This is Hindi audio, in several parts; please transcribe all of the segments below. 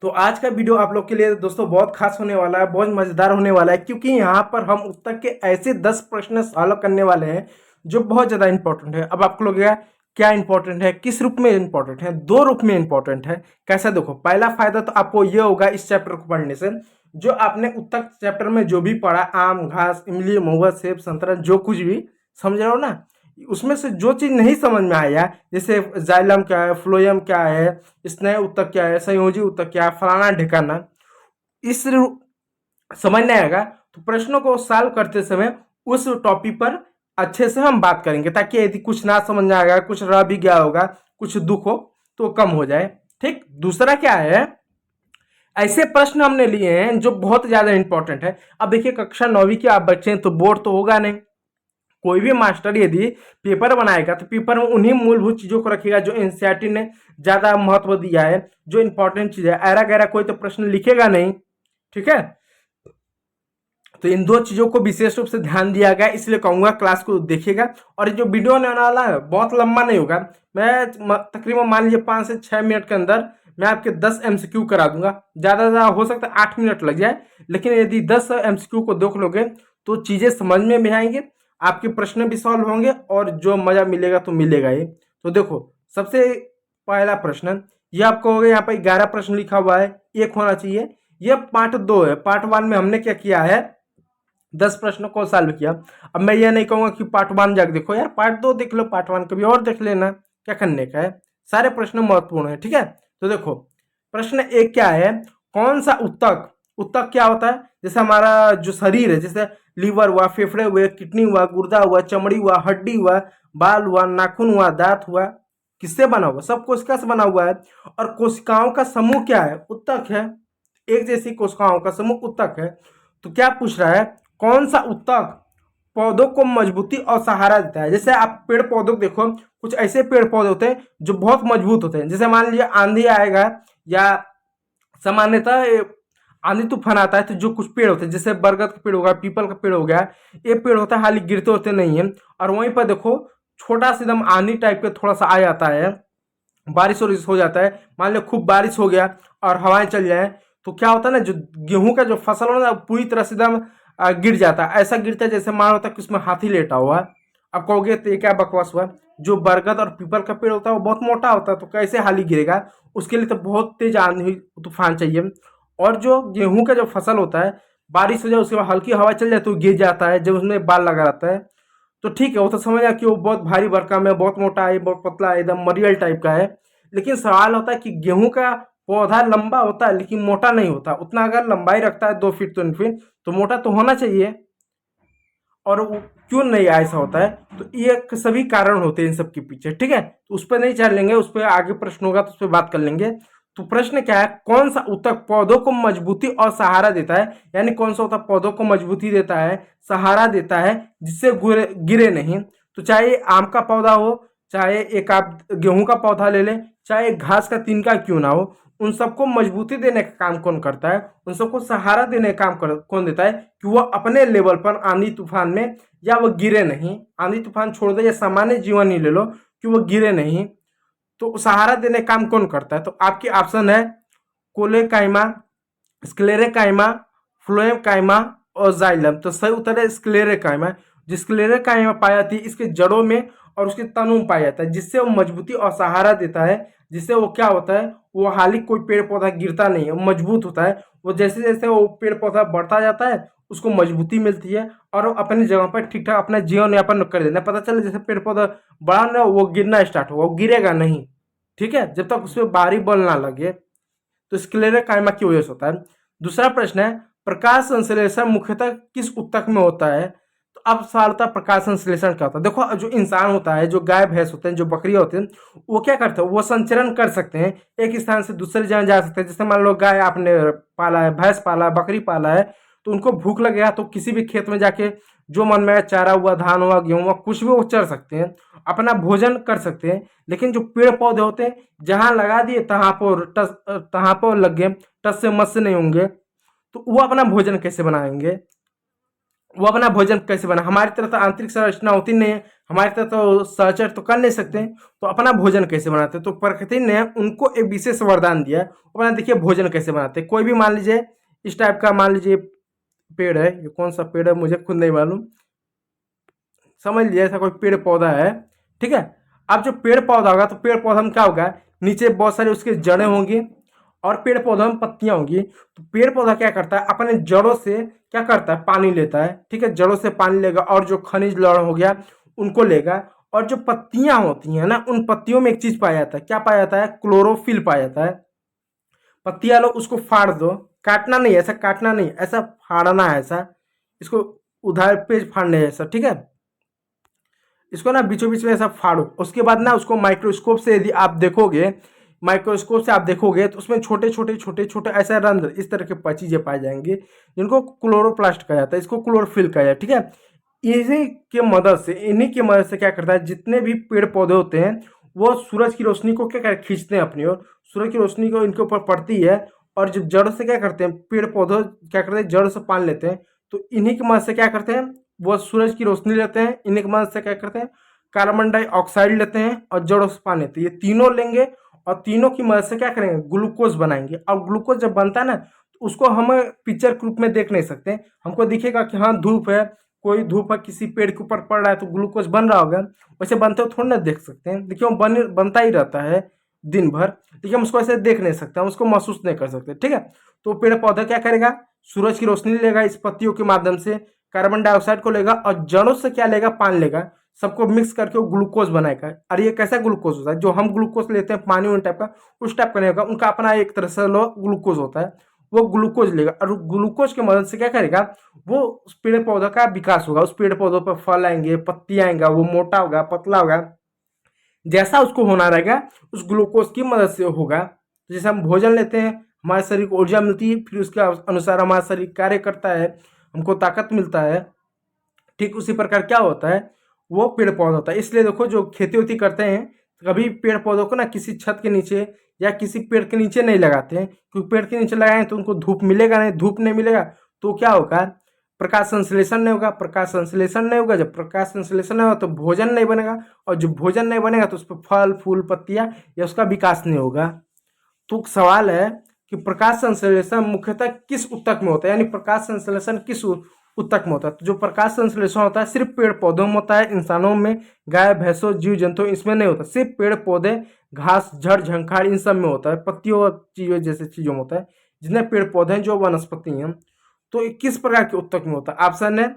तो आज का वीडियो आप लोग के लिए दोस्तों बहुत खास होने वाला है, बहुत मजेदार होने वाला है, क्योंकि यहाँ पर हम उत्तर के ऐसे 10 प्रश्न सॉल्व करने वाले हैं जो बहुत ज्यादा इंपॉर्टेंट है। अब आपको लगेगा क्या इंपॉर्टेंट है, किस रूप में इंपॉर्टेंट है? दो रूप में इंपॉर्टेंट है। कैसा? देखो, पहला फायदा तो आपको ये होगा इस चैप्टर को पढ़ने से, जो आपने उत्तर चैप्टर में जो भी पढ़ा, आम, घास, इमली, महुआ, सेब, संतरा, जो कुछ भी समझ रहे हो ना, उसमें से जो चीज नहीं समझ में आया, जैसे जाइलम क्या है, फ्लोएम क्या है, स्नेह ऊतक क्या है, संयोजी ऊतक क्या है, फलाना ढिकाना, इस समझ नहीं आएगा तो प्रश्नों को सॉल्व करते समय उस टॉपिक पर अच्छे से हम बात करेंगे, ताकि यदि कुछ ना समझ में आएगा, कुछ रह भी गया होगा, कुछ दुख हो तो कम हो जाए। ठीक। दूसरा क्या है, ऐसे प्रश्न हमने लिए हैं जो बहुत ज्यादा इंपॉर्टेंट है। अब देखिए, कक्षा 9वीं के आप बच्चे हैं तो बोर्ड तो होगा नहीं। कोई भी मास्टर यदि पेपर बनाएगा तो पेपर में उन्हीं मूलभूत चीजों को रखेगा जो एनसीईआरटी ने ज्यादा महत्व दिया है, जो इंपॉर्टेंट चीज है। ऐरा गैरा कोई तो प्रश्न लिखेगा नहीं। ठीक है, तो इन दो चीजों को विशेष रूप से ध्यान दिया गया, इसलिए कहूंगा क्लास को देखिएगा। और ये जो वीडियो होने वाला है बहुत लंबा नहीं होगा। मैं तकरीबन मान लीजिए 5 से 6 मिनट के अंदर मैं आपके 10 एमसीक्यू करा दूंगा। ज्यादा ज्यादा हो सकता है 8 मिनट लग जाए, लेकिन यदि 10 एमसीक्यू को देख लोगे तो चीजें समझ में भी आएंगे, आपके प्रश्न भी सॉल्व होंगे और जो मजा मिलेगा तो मिलेगा ही। तो देखो, सबसे पहला प्रश्न ये आपको हो गया, यहाँ पर 11 प्रश्न लिखा हुआ है, एक होना चाहिए। ये पार्ट 2 है। पार्ट 1 में हमने क्या किया है, 10 प्रश्नों को सॉल्व किया। अब मैं ये नहीं कहूंगा कि पार्ट 1 जाके देखो, यार पार्ट 2 देख लो, पार्ट 1 कभी और देख लेना, क्या करने का है। सारे प्रश्न महत्वपूर्ण है। ठीक है, तो देखो प्रश्न एक क्या है, कौन सा उत्तक, उत्तक क्या होता है? जैसे हमारा जो शरीर है, जैसे लीवर हुआ, फेफड़े हुए, किडनी हुआ, गुर्दा हुआ, चमड़ी हुआ, हड्डी हुआ, बाल हुआ, नाखून हुआ, दांत हुआ, किससे बना हुआ? सब कोशिका से बना हुआ है। और कोशिकाओं का समूह क्या है? उत्तक है। एक जैसी कोशिकाओं का समूह उत्तक है। तो क्या पूछ रहा है, कौन सा उत्तक पौधों को मजबूती और सहारा देता है? जैसे आप पेड़ पौधों को देखो, कुछ ऐसे पेड़ पौधे होते हैं जो बहुत मजबूत होते हैं। जैसे मान लीजिए आंधी आएगा या सामान्यतः आंधी तूफान आता है तो जो कुछ पेड़ होते हैं, जैसे बरगद का पेड़ होगा, पीपल का पेड़ हो गया, ये पेड़ होता है हाल ही गिरते होते नहीं है। और वहीं पर देखो, छोटा सा एकदम आंधी टाइप का थोड़ा सा आ जाता है, बारिश वारिश हो जाता है, मान लो खूब बारिश हो गया और हवाएं चल जाए, तो क्या होता है ना, जो गेहूं का जो फसल होता है पूरी तरह से एकदम गिर जाता है। ऐसा गिरता है जैसे मान होता है कि उसमें हाथी लेटा हुआ है। अब कहोगे तो ये क्या बकवास हुआ? जो बरगद और पीपल का पेड़ होता है वो बहुत मोटा होता है, तो कैसे हाली गिरेगा? उसके लिए तो बहुत तेज आंधी तूफान चाहिए। और जो गेहूं का जो फसल होता है, बारिश हो जाए उसके बाद हल्की हवा चल जाए तो गिर जाता है, जब उसमें बाल लगा रहता है। तो ठीक है, वो तो समझ आया कि वो बहुत भारी भरकम है, बहुत मोटा है, बहुत पतला है, एकदम मरियल टाइप का है। लेकिन सवाल होता है कि गेहूं का पौधा लंबा होता है लेकिन मोटा नहीं होता। उतना अगर लंबाई रखता है 2 फीट 3 फीट, तो मोटा तो होना चाहिए। और वो क्यों नहीं ऐसा होता है, तो ये सभी कारण होते हैं इन सब के पीछे। ठीक है, तो उस पर नहीं चल लेंगे, उस पर आगे प्रश्न होगा तो उस पर बात कर लेंगे। तो प्रश्न क्या है, कौन सा उत्तक पौधों को मजबूती और सहारा देता है? यानी कौन सा उत्तक पौधों को मजबूती देता है, सहारा देता है, जिससे गिरे नहीं। तो चाहे आम का पौधा हो, चाहे एक आप गेहूं का पौधा ले लें, चाहे घास का तिनका क्यों ना हो, उन सबको मजबूती देने का काम कौन करता है, उन सबको सहारा देने का काम कौन देता है, कि वह अपने लेवल पर आंधी तूफान में या वह गिरे नहीं। आंधी तूफान छोड़ दे या सामान्य जीवन ही ले लो, कि वह गिरे नहीं, तो सहारा देने का काम कौन करता है? तो आपके ऑप्शन है कोलेकाइमा, स्क्लेरेकाइमा, फ्लोएम और जाइलम। तो सही उत्तर है स्क्लेरेकाइमा। जो स्क्लेरेकाइमा पाया जाती है इसके जड़ों में और उसके तनों में पाया जाता है, जिससे वो मजबूती और सहारा देता है। जिससे वो क्या होता है, वो हाल ही कोई पेड़ पौधा गिरता नहीं है, वो मजबूत होता है। वो जैसे जैसे वो पेड़ पौधा बढ़ता जाता है उसको मजबूती मिलती है, और वो अपनी जगह पर ठीक ठाक अपना जीवन यापन कर देना। पता चले जैसे पेड़ पौधा बड़ा ना, वो गिरना स्टार्ट होगा, वो गिरेगा नहीं। ठीक है, जब तक उसमें बाहरी बल ना लगे। तो स्क्लेरोकाइमा की वजह से होता है। दूसरा प्रश्न है, प्रकाश संश्लेषण मुख्यतः किस ऊतक में होता है? तो अब सवाल होता है प्रकाश संश्लेषण क्या होता है। देखो, जो इंसान होता है, जो गाय भैंस होते हैं, जो बकरियां होते हैं, वो क्या करते हैं, वो संचरण कर सकते हैं, एक स्थान से दूसरे जगह जा सकते हैं। जैसे मान लो गाय आपने पाला है, भैंस पाला है, बकरी पाला है, तो उनको भूख लगेगा तो किसी भी खेत में जाके जो मन में चारा हुआ, धान हुआ, गेहूं हुआ, कुछ भी वो चर सकते हैं, अपना भोजन कर सकते हैं। लेकिन जो पेड़ पौधे होते हैं, जहां लगा दिए तहां पर लग गए, टस से मस से नहीं होंगे, तो वो अपना भोजन कैसे बनाएंगे? वो अपना भोजन कैसे बना, हमारी तरह तो आंतरिक संरचना होती नहीं है, हमारी तरह तो सहचर तो कर नहीं सकते, तो अपना भोजन कैसे बनाते, तो प्रकृति ने उनको एक विशेष वरदान दिया है। अपना देखिए भोजन कैसे बनाते, कोई भी मान लीजिए इस टाइप का, मान लीजिए पेड़ है, ये कौन सा पेड़ है मुझे खुद नहीं मालूम, समझ लीजिए ऐसा कोई पेड़ पौधा है, ठीक है। अब जो पेड़ पौधा होगा तो पेड़ पौधा में क्या होगा, नीचे बहुत सारी उसके जड़ें होंगी और पेड़ पौधों में पत्तियां होंगी। तो पेड़ पौधा क्या करता है, अपने जड़ों से क्या करता है, पानी लेता है, ठीक है, जड़ों से पानी लेगा और जो खनिज लवण हो गया उनको लेगा। और जो पत्तियां होती हैं ना, उन पत्तियों में एक चीज पाया जाता है, क्या पाया जाता है, क्लोरोफिल पाया जाता है। पत्तियां लो, उसको फाड़ दो, काटना नहीं, ऐसा काटना नहीं, ऐसा फाड़ना है, ऐसा इसको उधार पेज फाड़ने जैसा, ठीक है। इसको ना बीचों बीच में ऐसा फाड़ो, उसके बाद ना उसको माइक्रोस्कोप से यदि आप देखोगे, माइक्रोस्कोप से आप देखोगे तो उसमें छोटे छोटे छोटे छोटे ऐसे रंध्र इस तरह के चीजें पाए जाएंगे जिनको क्लोरोप्लास्ट कहा जाता है, इसको क्लोरोफिल कहा जाता है, ठीक है। इन्हीं की मदद से क्या करता है, जितने भी पेड़ पौधे होते हैं वो सूरज की रोशनी को क्या कर खींचते हैं अपनी ओर, सूरज की रोशनी को इनके ऊपर पड़ती है और जब जड़ से क्या करते हैं, पेड़ पौधे क्या करते हैं, जड़ से पानी लेते हैं। तो इन्हीं की मदद से क्या करते हैं, वो सूरज की रोशनी लेते हैं, इन्हीं की मदद से क्या करते हैं, कार्बन डाइऑक्साइड लेते हैं और जड़ों से पानी लेते हैं, ये तीनों लेंगे और तीनों की मदद से क्या करेंगे, ग्लूकोज बनाएंगे। और ग्लूकोज जब बनता है ना, तो उसको हम पिक्चर के रूप में देख नहीं सकते, हमको दिखेगा कि हाँ धूप है, कोई धूप है किसी पेड़ के ऊपर पड़ रहा है तो ग्लूकोज बन रहा होगा, वैसे बनते हो थोड़ा ना देख सकते हैं, देखिए वो बनता ही रहता है दिन भर, देखिए हम उसको ऐसे देख नहीं सकते, हम उसको महसूस नहीं कर सकते, ठीक है। तो पेड़ पौधा क्या करेगा, सूरज की रोशनी लेगा इस पत्तियों के माध्यम से, कार्बन डाइऑक्साइड को लेगा और जड़ों से क्या लेगा, पानी लेगा, सबको मिक्स करके वो ग्लूकोज बनाएगा। और ये कैसा ग्लूकोज होता है, जो हम ग्लूकोज लेते हैं पानी उन टाइप का, उस टाइप का नहीं होगा, उनका अपना एक तरह से लो ग्लूकोज होता है, वो ग्लूकोज लेगा और ग्लूकोज की मदद से क्या करेगा, वो उस पेड़ पौधा का विकास होगा, उस पेड़ पौधों पर फल आएंगे, पत्ती आएंगा, वो मोटा होगा, पतला होगा, जैसा उसको होना रहेगा उस ग्लूकोज की मदद से होगा। तो जैसे हम भोजन लेते हैं, हमारे शरीर को ऊर्जा मिलती है, फिर उसके अनुसार हमारा शरीर कार्य करता है, हमको ताकत मिलता है, ठीक उसी प्रकार क्या होता है, वो पेड़ पौधा होता है। इसलिए देखो जो खेती वेती करते हैं, कभी पेड़ पौधों को ना किसी छत के नीचे या किसी पेड़ के नीचे नहीं लगाते हैं, क्योंकि पेड़ के नीचे लगाएं तो उनको धूप मिलेगा नहीं, धूप नहीं मिलेगा तो क्या होगा, प्रकाश संश्लेषण नहीं होगा, प्रकाश संश्लेषण नहीं होगा, जब प्रकाश संश्लेषण नहीं होगा तो भोजन नहीं बनेगा, और जब भोजन नहीं बनेगा तो उस पर फल फूल पत्तियां या उसका विकास नहीं होगा। तो सवाल है कि प्रकाश संश्लेषण मुख्यतः किस ऊतक में होता है, यानी प्रकाश संश्लेषण किस ऊतक में होता है। तो जो प्रकाश संश्लेषण होता है सिर्फ पेड़ पौधों में होता है, इंसानों में, गाय भैंसों जीव जंतु इसमें नहीं होता, सिर्फ पेड़ पौधे घास झड़ झंखाड़ इन सब में होता है, पत्तियों चीजों जैसे चीजों में होता है, जितने पेड़ पौधे हैं जो वनस्पति हैं। तो ये किस प्रकार के ऊतक में होता है, ऑप्शन है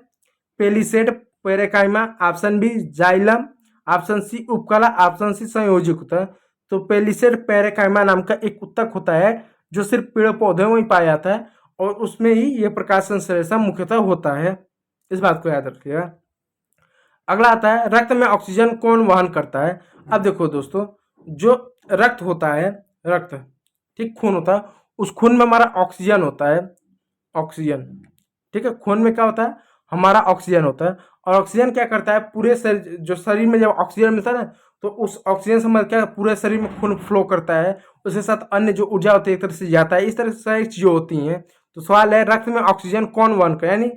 palisade parenchyma, option B xylem, option C उपकला, ऑप्शन सी संयोजिक होता है। तो पेलिसेड पेरेकाइमा नाम का एक ऊतक होता है जो सिर्फ पेड़ पौधों में ही पाया जाता है और उसमें ही ये प्रकाश संश्लेषण मुख्यतः होता है, इस बात को याद रखिएगा। अगला आता है रक्त में ऑक्सीजन कौन वहन करता है। अब देखो दोस्तों, जो रक्त होता है, रक्त ठीक खून होता है, उस खून में हमारा ऑक्सीजन होता है, ऑक्सीजन, ठीक है, खून में क्या होता है, हमारा ऑक्सीजन होता है। और ऑक्सीजन क्या करता है, पूरे शरीर, जो शरीर में जब ऑक्सीजन मिलता है ना, तो उस ऑक्सीजन से क्या पूरे शरीर में खून फ्लो करता है, उसके साथ अन्य जो ऊर्जा होती है एक तरह से जाता है, इस तरह से सारी चीजें होती हैं। तो सवाल है रक्त में ऑक्सीजन कौन वहन करे, यानी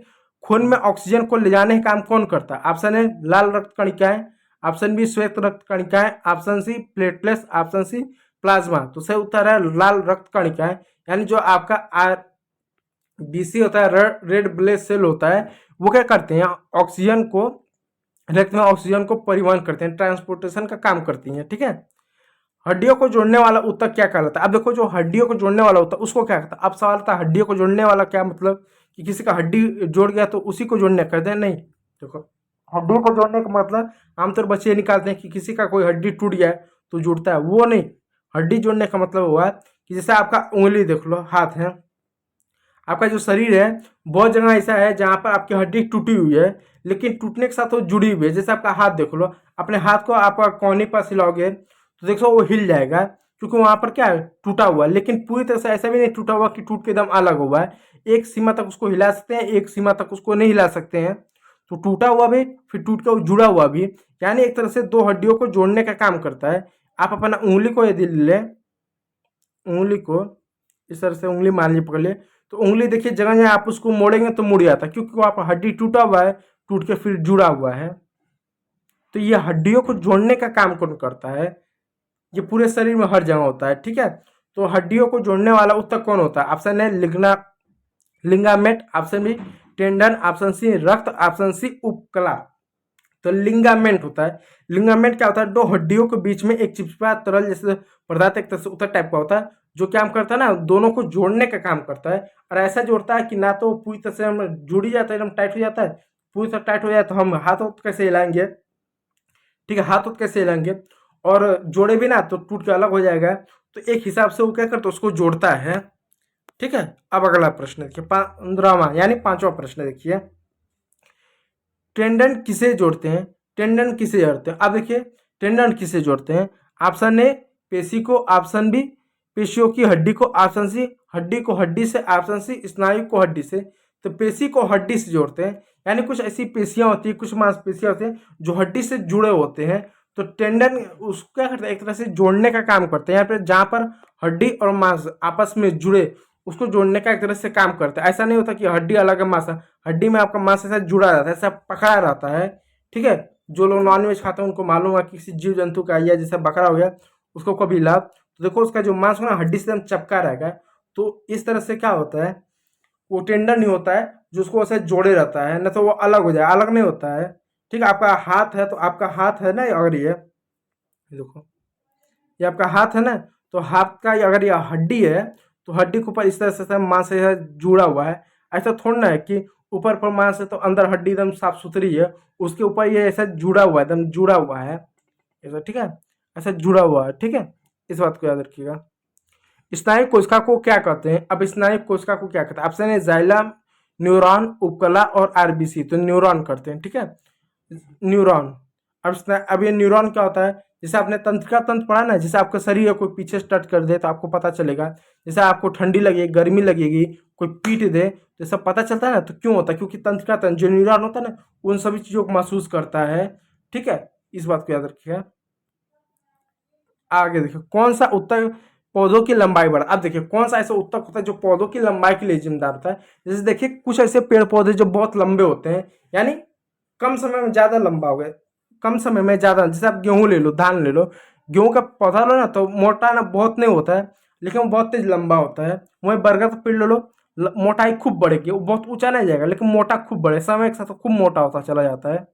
खून में ऑक्सीजन को ले जाने का काम कौन करता है। ऑप्शन है लाल रक्त कणिकाएं, ऑप्शन बी श्वेत रक्त कणिकाएं, option C platelets, option C plasma. तो सही उत्तर है लाल रक्त कणिकाएं, यानी जो आपका बीसी होता है, रेड ब्लड सेल होता है, वो क्या करते हैं, ऑक्सीजन को, रक्त में ऑक्सीजन को परिवहन करते हैं, ट्रांसपोर्टेशन का काम करती हैं, ठीक है। हड्डियों को जोड़ने वाला ऊतक क्या कहलाता है। अब देखो जो हड्डियों को जोड़ने वाला होता है उसको क्या कहता है। अब सवाल था हड्डियों को जोड़ने वाला क्या मतलब, कि किसी का हड्डी जोड़ गया तो उसी को जोड़ने कहते हैं, नहीं। देखो हड्डियों को जोड़ने का मतलब आमतौर बच्चे ये निकालते हैं कि किसी का कोई हड्डी टूट गया तो जुड़ता है, वो नहीं। हड्डी जोड़ने का मतलब हुआ कि जैसे आपका उंगली देख लो, हाथ है, आपका जो शरीर है बहुत जगह ऐसा है जहाँ पर आपकी हड्डी टूटी हुई है लेकिन टूटने के साथ वो जुड़ी हुई है। जैसे आपका हाथ देख लो, अपने हाथ को आप कोने पर हिलाओगे तो देखो वो हिल जाएगा, क्योंकि वहां पर क्या है, टूटा हुआ है। लेकिन पूरी तरह से ऐसा भी नहीं टूटा हुआ कि टूट के एकदम अलग हुआ है, एक सीमा तक उसको हिला सकते हैं, एक सीमा तक उसको नहीं हिला सकते हैं। तो टूटा हुआ भी, फिर टूट के जुड़ा हुआ भी, यानी एक तरह से दो हड्डियों को जोड़ने का काम करता है। आप अपना उंगली को यदि ले, उंगली को इस तरह से उंगली मान ली पकड़ ले, तो उंगली देखिए जगह जगह आप उसको मोड़ेंगे तो मुड़ जाता है, क्योंकि वो आपका हड्डी टूटा हुआ है, टूट के फिर जुड़ा हुआ है। तो ये हड्डियों को जोड़ने का काम कौन करता है? ये पूरे शरीर में हर जगह होता है, ठीक है। तो हड्डियों को जोड़ने वाला ऊतक कौन होता है? ऑप्शन है ligament, option B tendon, option C रक्त, ऑप्शन सी उपकला। तो लिगामेंट होता है। लिगामेंट क्या होता है? दो हड्डियों के बीच में एक चिपचिपा तरल जैसे पदार्थ, एक तरह से ऊतक टाइप का होता है, जो क्या करता है ना, दोनों को जोड़ने का काम करता है। और ऐसा जोड़ता है कि ना तो पूरी तरह से हम जुड़ ही जाता है, एकदम टाइट हो जाता है, पूरी तरह टाइट हो जाए तो हम हाथ कैसे हिलाएंगे, ठीक है, हाथ कैसे हिलाएंगे, और जोड़े भी ना तो टूट के अलग हो जाएगा। तो एक हिसाब से वो क्या करता है, उसको जोड़ता है, ठीक है। अब अगला प्रश्न देखिए, 15वां यानी 5वां प्रश्न देखिए, टेंडन किसे जोड़ते हैं? टेंडन किसे जोड़ते हैं? अब देखिए टेंडन किसे जोड़ते हैं। ऑप्शन ए पेशी को, ऑप्शन बी पेशियों की हड्डी को, ऑप्शन सी हड्डी को हड्डी से, ऑप्शन सी स्नायु को हड्डी से। तो पेशी को हड्डी से जोड़ते हैं, यानी कुछ ऐसी पेशियां होती है, कुछ मांसपेशियां होती हैं जो हड्डी से जुड़े होते हैं। तो टेंडन उसको क्या करता है, एक तरह से जोड़ने का काम करते हैं। यहाँ पे जहाँ पर हड्डी और मांस आपस में जुड़े, उसको जोड़ने का एक तरह से काम करता है। ऐसा नहीं होता कि हड्डी अलग है मांस, हड्डी में आपका मांस ऐसा जुड़ा रहता है, ऐसा पकड़ा रहता है, ठीक है। जो लोग नॉनवेज खाते हैं उनको मालूम है कि किसी जीव जंतु का या जैसे बकरा हो गया, उसको कभी लाभ, तो देखो उसका जो मांस होगा हड्डी से एकदम चपका रहेगा। तो इस तरह से क्या होता है, वो टेंडन नहीं होता है जो उसको ऐसे जोड़े रहता है, न तो वो अलग हो जाए, अलग नहीं होता है, ठीक है। आपका हाथ है तो आपका हाथ है ना, अगर ये देखो ये आपका हाथ है ना, तो हाथ का अगर ये हड्डी है तो हड्डी के ऊपर इस तरह से मांस से जुड़ा हुआ है। ऐसा थोड़ा ना है कि ऊपर पर मांस है तो अंदर हड्डी एकदम साफ सुथरी है, उसके ऊपर ये ऐसा जुड़ा हुआ है, एकदम जुड़ा हुआ है ऐसा, ठीक है, ऐसा जुड़ा हुआ है, ठीक है। इस बात को याद रखिएगा। स्नायु कोशिका को क्या कहते हैं? अब स्नायु कोशिका को क्या कहते हैं? ऑप्शन है जाइलम, न्यूरॉन, उपकला और आरबीसी। तो न्यूरॉन करते हैं, ठीक है, न्यूरॉन। अब ये न्यूरॉन क्या होता है? जैसे आपने तंत्रिका तंत्र पढ़ा ना, जैसे आपका शरीर है, कोई पीछे से टच कर दे तो आपको पता चलेगा। जैसे आपको ठंडी लगेगी, गर्मी लगेगी, कोई पीट दे तो सब पता चलता है ना। तो क्यों होता है? क्योंकि तंत्रिका तंत्र जो न्यूरॉन होता है ना, उन सभी चीजों को महसूस करता है, ठीक है। इस बात को याद रखिएगा। आगे देखिए, कौन सा उत्तक पौधों की लंबाई बढ़ा? अब देखिए कौन सा ऐसा उत्तक होता है जो पौधों की लंबाई के लिए जिम्मेदार होता है। जैसे देखिए कुछ ऐसे पेड़ पौधे जो बहुत लंबे होते हैं, यानी कम समय में ज्यादा लंबा हो गए, कम समय में ज्यादा। जैसे आप गेहूं ले लो, धान ले लो, गेहूं का पौधा लो ना तो मोटा ना बहुत नहीं होता है, लेकिन वो बहुत तेज लंबा होता है। वहीं बरगद का पेड़ ले लो, मोटाई खूब बढ़ेगी, वो बहुत ऊंचा नहीं जाएगा लेकिन मोटा खूब बढ़े, समय के साथ खूब मोटा होता चला जाता है,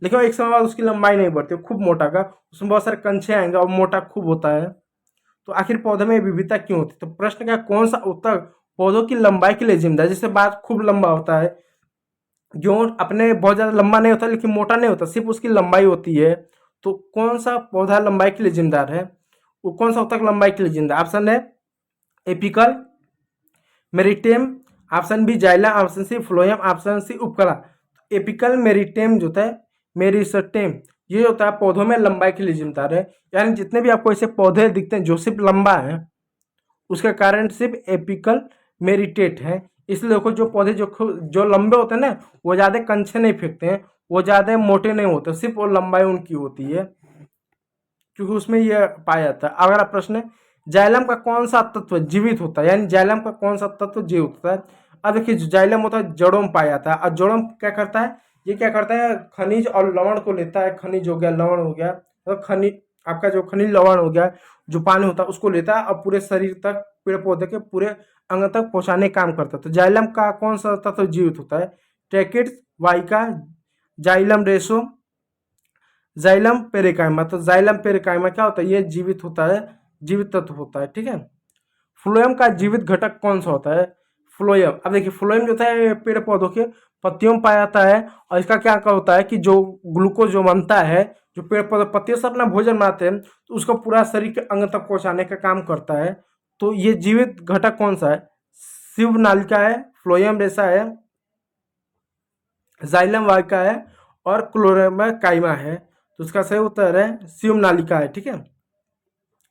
लेकिन एक समय बाद उसकी लंबाई नहीं बढ़ती, खूब मोटा का, उसमें बहुत सारे कंछे आएंगे और मोटा खूब होता है। तो आखिर पौधे में विविधता क्यों होती है? तो प्रश्न क्या, कौन सा उत्तक पौधों की लंबाई के लिए जिम्मेदार? जैसे बात खूब लंबा होता है, गेहूं अपने बहुत ज्यादा लंबा नहीं होता लेकिन मोटा नहीं होता, सिर्फ उसकी लंबाई होती है। तो कौन सा पौधा लंबाई के लिए जिम्मेदार है? वो कौन सा उत्तक लंबाई के लिए जिम्मेदार? ऑप्शन है apical, meristem, option B xylem, option C phloem, option C उपकला। एपिकल मेरिटेम जो होता है, मेरिस्टेम, ये होता है पौधों में लंबाई के लिए जिम्मेदार है। यानी जितने भी आपको ऐसे पौधे दिखते हैं जो सिर्फ लंबा है, उसका कारण सिर्फ एपिकल मेरिटेट है। इसलिए देखो जो पौधे जो लंबे होते हैं ना, वो ज़्यादा कंछे नहीं फेंकते हैं, वो ज़्यादा मोटे नहीं होते, सिर्फ वो लंबाई उनकी होती है, क्योंकि उसमें ये पाया जाता है। अगला प्रश्न है, जाइलम का कौन सा तत्व जीवित होता है? यानी जाइलम का कौन सा तत्व जीवित होता है? अब देखिए जो जाइलम होता है जड़ों में पाया जाता है, और जड़ों में क्या करता है, ये क्या करता है, खनिज और लवण को लेता है, खनिज हो गया, लवण हो गया, तो खनिज आपका जो खनिज लवण हो गया, जो पानी होता है उसको लेता है और पूरे शरीर तक, पेड़ पौधे के पूरे अंग तक पहुंचाने का काम करता है। तो जाइलम का कौन सा तत्व जीवित होता है? ट्रैकिड्स, वाइका, जाइलम रेशो, जाइलम पेरिकाइमा। तो जाइलम पेरिकाइमा क्या होता है? ये जीवित होता है, जीवित तत्व होता है, ठीक है। फ्लोएम का जीवित घटक कौन सा होता है? फ्लोएम, अब देखिए फ्लोएम जो होता है पेड़ पौधों के पत्तियों में पाया जाता है, और इसका क्या होता है कि जो ग्लूकोज जो बनता है, जो पेड़ पौधे पत्तियों से अपना भोजन बनाते हैं, तो उसको पूरा शरीर के अंग तक पहुंचाने का काम करता है। तो ये जीवित घटक कौन सा है? शिव नालिका है, फ्लोएम रेशा है, जाइलम वाइका है, और क्लोरेमा काइमा है। तो उसका सही उत्तर है शिव नालिका है, ठीक है।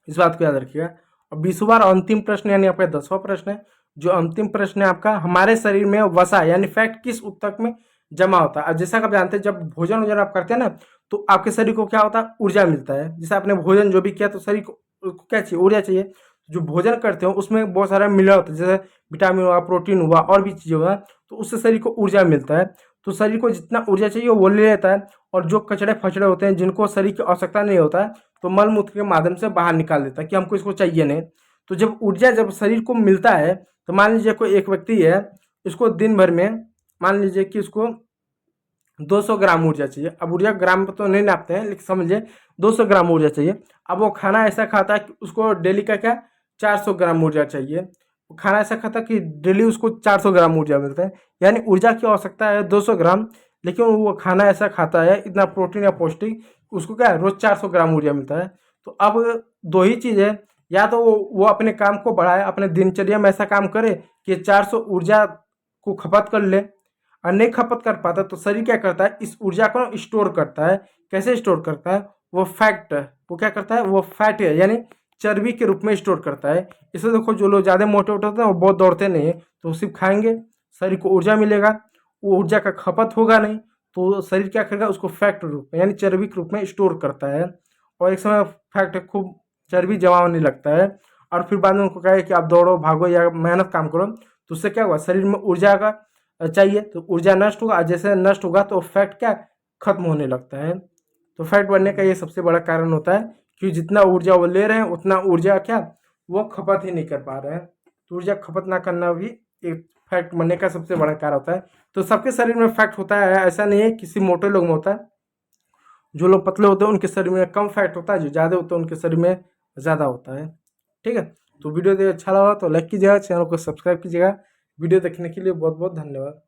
इस बात को याद रखिएगा। और 20वां और अंतिम प्रश्न यानी आपका 10वां प्रश्न है। जो अंतिम प्रश्न है आपका, हमारे शरीर में वसा यानी फैट किस ऊतक में जमा होता है? अब जैसा कि आप जानते हैं जब भोजन वोजन आप करते हैं ना, तो आपके शरीर को क्या होता है, ऊर्जा मिलता है। जैसे आपने भोजन जो भी किया तो शरीर को क्या चाहिए, ऊर्जा चाहिए। जो भोजन करते हो उसमें बहुत सारा मिला होता है, जैसे विटामिन हुआ, प्रोटीन हुआ और भी चीज़ें हुआ, तो उससे शरीर को ऊर्जा मिलता है। तो शरीर को जितना ऊर्जा चाहिए वो ले लेता है, और जो कचड़े फचड़े होते हैं जिनको शरीर की आवश्यकता नहीं होता है, तो मल मूत्र के माध्यम से बाहर निकाल देता है कि हमको इसको चाहिए नहीं। तो जब ऊर्जा जब शरीर को मिलता है, तो मान लीजिए कोई एक व्यक्ति है, इसको दिन भर में मान लीजिए कि उसको 200 ग्राम ऊर्जा चाहिए। अब ऊर्जा ग्राम पर तो नहीं नापते हैं, लेकिन समझिए 200 ग्राम ऊर्जा चाहिए। अब वो खाना ऐसा खाता है कि उसको डेली का क्या 400 ग्राम ऊर्जा चाहिए। वो खाना ऐसा खाता है कि डेली उसको 400 ग्राम ऊर्जा मिलता है, यानी ऊर्जा की आवश्यकता है 200 ग्राम, लेकिन वो खाना ऐसा खाता है इतना प्रोटीन या पौष्टिक, उसको क्या है रोज 400 ग्राम ऊर्जा मिलता है। तो अब दो ही चीज़ है, या तो वो अपने काम को बढ़ाए, अपने दिनचर्या में ऐसा काम करे कि 400 ऊर्जा को खपत कर ले, और नहीं खपत कर पाता तो शरीर क्या करता है इस ऊर्जा को स्टोर करता है। कैसे स्टोर करता है, वो फैट, वो क्या करता है वो फैट है यानी चर्बी के रूप में स्टोर करता है। इसे देखो जो लोग ज़्यादा मोटे होते हैं वो बहुत दौड़ते नहीं है, तो सिर्फ खाएंगे, शरीर को ऊर्जा मिलेगा, वो ऊर्जा का खपत होगा नहीं, तो शरीर क्या करेगा उसको फैट रूप में यानी चर्बी के रूप में स्टोर करता है। और एक समय फैट खूब चर्बी जमा होने लगता है, और फिर बाद में उनको कहे कि आप दौड़ो भागो या मेहनत काम करो, तो उससे क्या हुआ शरीर में ऊर्जा का चाहिए, तो ऊर्जा नष्ट होगा, जैसे नष्ट होगा तो फैट क्या खत्म होने लगता है। तो फैट बढ़ने का ये सबसे बड़ा कारण होता है कि जितना ऊर्जा वो ले रहे हैं उतना ऊर्जा क्या वो खपत ही नहीं कर पा रहे हैं। तो ऊर्जा खपत ना करना भी एक फैट बनने का सबसे बड़ा कारण होता है। तो सबके शरीर में फैट होता है, ऐसा नहीं है किसी मोटे लोग में होता है। जो लोग पतले होते हैं उनके शरीर में कम फैट होता है, जो ज़्यादा होते हैं उनके शरीर में ज़्यादा होता है। ठीक है, तो वीडियो अच्छा लगा तो लाइक कीजिएगा, चैनल को सब्सक्राइब कीजिएगा। वीडियो देखने के लिए बहुत बहुत धन्यवाद।